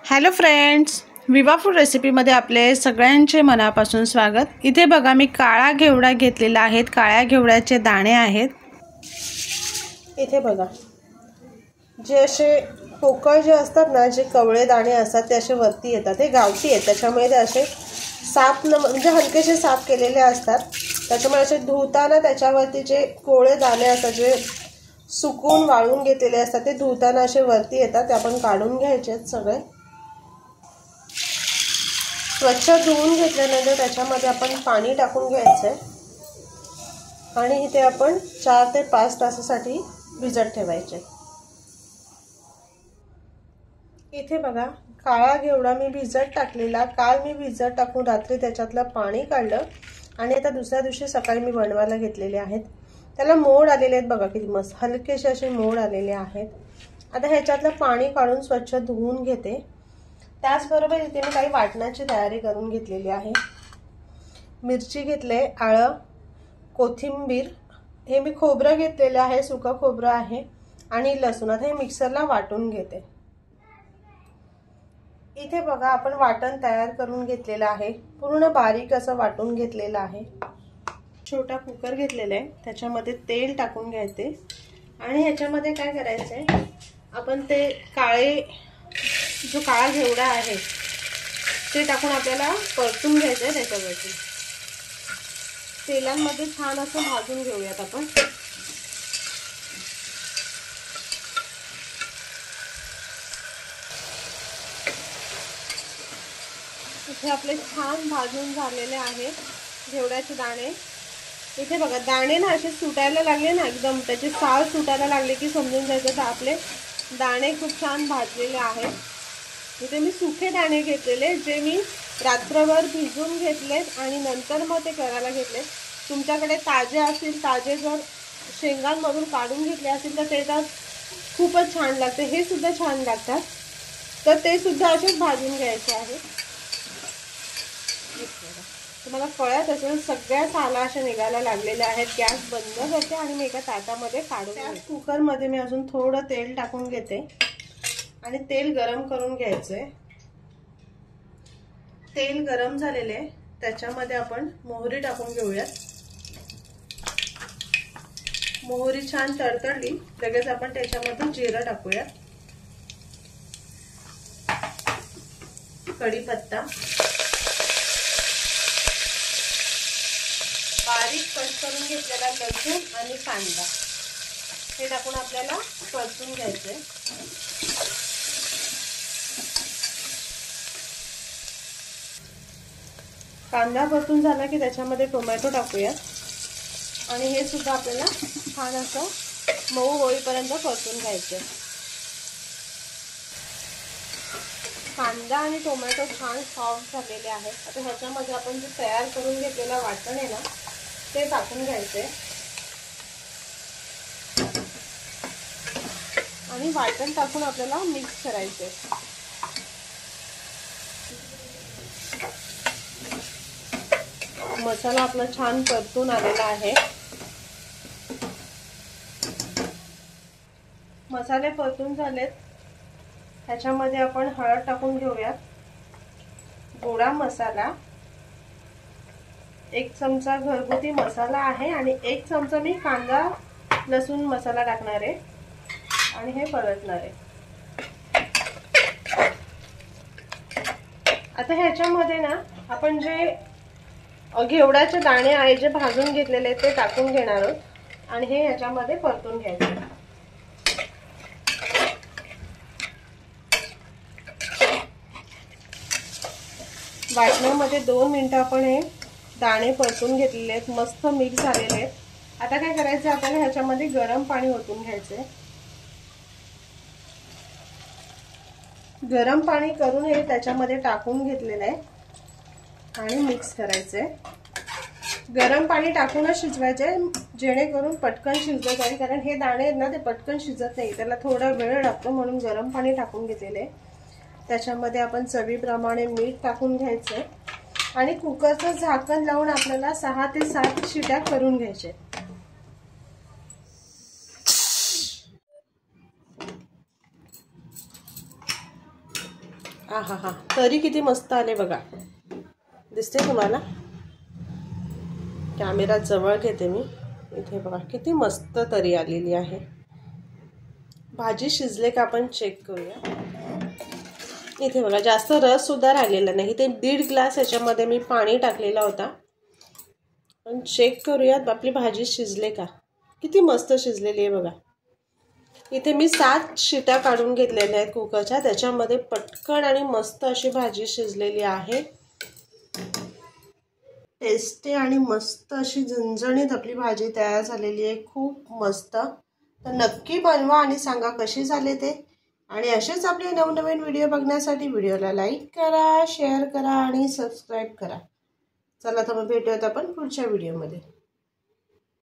Hello friends, विवा food रेसिपीमध्ये आपले सगळ्यांचे मनापासून स्वागत। इथे बघा मी काळा घेवडा घेतलेला आहे। काळ्या घेवड्याचे दाणे आहेत। इथे बघा जे असे पोकळ जे असतात ना, जे कवळे दाणे असतात ते असे वरती येतात। हे गावठी आहेत, त्याच्यामुळे ते असे साफ म्हणजे हलकेसे साफ केलेले असतात। त्याच्यामुळे असे धुताना त्याच्यावरती जे कोळे दाणे असतात, जे सुकून वाळून घेतलेले असतात, ते धुताना असे वरती येतात। ते आपण काढून घ्यायचे आहेत सगळे। स्वच्छ धुवून घेतल्यानंतर त्याच्यामध्ये आपण पाणी टाकून घ्यायचं आणि इथे आपण 4 ते 5 तासासाठी भिजत ठेवायचे। इथे बघा काळा घेवडा मी भिजत टाकलेला। काल मी भिजत टाकून रात्री त्याच्यातलं पाणी काढलं आणि आता दुसऱ्या दिवशी सकाळी मी बनवायला घेतलेले आहेत। त्याला मोड आलेले आहेत बघा, किती मस्त हलकेसे असे मोड आलेले आहेत। आता ह्याच्यातलं पाणी काढून स्वच्छ धुवून घेते। त्याचबरोबर इथे मी काही वाटणाची तयारी करून घेतलेली आहे। मिरची घेतले, आलं, कोथिंबीर, हे मी खोबरं घेतलेलं आहे, सुका खोबरं आहे आणि लसूण। आता हे मिक्सरला वाटून घेते। इथे बघा आपण वाटण तयार करून घेतलेलं आहे, पूर्ण बारीक असं वाटून घेतलेलं आहे। छोटा कुकर घेतलेला आहे, त्याच्यामध्ये तेल टाकून घ्यायचे आणि ह्याच्यामध्ये काय करायचंय, आपण ते जो काळा घेवडा आहे ते टाकून आपल्याला परतून घ्यायचं आहे। त्याच्यावरती तेलांमध्ये छान असं भाजून घेऊयात आपण। इथे आपले छान भाजून झालेले आहे घेवड्याचे दाणे। इथे बघा दाणे ना असे सुटायला लागले ना, एकदम त्याचे साल सुटायला लागले की समजून जायचं तर आपले दाणे खूप छान भाजलेले आहेत। इथे मी सुके दाणे घेतलेले, जे मी रात्रभर भिजवून घेतलेत आणि नंतर मग ते करायला घेतले। तुमच्याकडे ताजे असतील, ताजे जर शेंगांमधून काढून घेतले असतील तर ते तर खूपच छान लागते, हे सुद्धा छान लागतात। तर ते सुद्धा असेच भाजून घ्यायचे आहे। तुम्हाला कळत असेल सगळ्या साला अशा निघायला लागलेल्या आहेत। गॅस बंद करते आणि मी एका ताटामध्ये काढून घेते। कुकरमध्ये मी अजून थोडं तेल टाकून घेते आणि तेल गरम करून घ्यायचंय। तेल गरम झालेले, त्याच्यामध्ये आपण मोहरी टाकून घेऊयात। मोहरी छान तडतडली लगेच आपण त्याच्यामध्ये जिरं टाकूयात, कढीपत्ता, बारीक कट करून घेतलेला लसूण आणि कांदा हे टाकून आपल्याला परतून घ्यायचंय। कांदा परतून झाला की त्याच्यामध्ये टोमॅटो टाकूयात आणि हे सुद्धा आपल्याला छान असं मऊ होईपर्यंत परतून घ्यायचं। कांदा आणि टोमॅटो छान सॉफ्ट झालेले आहेत। आता ह्याच्यामध्ये आपण जे तयार करून घेतलेलं वाटण आहे ना, ते टाकून घ्यायचे आणि वाटण टाकून आपल्याला मिक्स करायचे। मसाला आपला छान परतून आलेला आहे। मसाले परतून झालेत, ह्याच्यामध्ये आपण हळद टाकून घेऊयात, गोडा मसाला, 1 चमचा घरगुती मसाला आहे आणि 1 चमचा मी कांदा लसूण मसाला टाकणार आहे आणि हे परतणार आहे। आता ह्याच्यामध्ये ना आपण जे घेवड्याचे दाणे आहे जे भाजून घेतलेले ते टाकून घेणार आहोत आणि हे ह्याच्यामध्ये परतून घ्यायचे। वाटणामध्ये 2 मिनिटं आपण हे दाणे परतून घेतलेले आहेत, मस्त मिक्स झालेले आहेत। आता काय करायचं, आपल्याला ह्याच्यामध्ये गरम पाणी ओतून घ्यायचंय। गरम पाणी करून हे त्याच्यामध्ये टाकून घेतलेलं आहे आणि मिक्स करायचंय। गरम पाणी टाकूनच शिजवायचे, जेणेकरून पटकन शिजत जाईल, कारण हे दाणे आहेत ना ते पटकन शिजत नाही, त्याला थोडा वेळ लागतो, म्हणून गरम पाणी टाकून घेतलेले आहे। त्याच्यामध्ये आपण चवीप्रमाणे मीठ टाकून घ्यायचंय आणि कुकरचं झाकण लावून आपल्याला 6 ते 7 शिट्या करून घ्यायचे। आहा हा, तरी किती मस्त आले बघा, दिसते तुम्हाला? कॅमेरा जवळ घेते मी, इथे बघा किती मस्त तरी आलेली आहे। भाजी शिजले का आपण चेक करूया। इथे बघा जास्त रस सुद्धा राहिलेला नाही, ते 1.5 ग्लास याच्यामध्ये मी पाणी टाकलेला होता। पण चेक करूयात आपली भाजी शिजले का, किती मस्त शिजलेली आहे बघा। इथे मी 7 शिट्या काढून घेतलेल्या आहेत कुकरच्या, त्याच्यामध्ये पटकन आणि मस्त अशी भाजी शिजलेली आहे। टेस्टी आणि मस्त अशी झणझणीत आपली भाजी तयार झालेली आहे, खूप मस्त। तर नक्की बनवा आणि सांगा कशी झाले ते। आणि असेच आपले नवनवीन व्हिडिओ बघण्यासाठी व्हिडिओला लाईक करा, शेअर करा आणि सबस्क्राईब करा। चला तर मग भेटूयात आपण पुढच्या व्हिडिओमध्ये।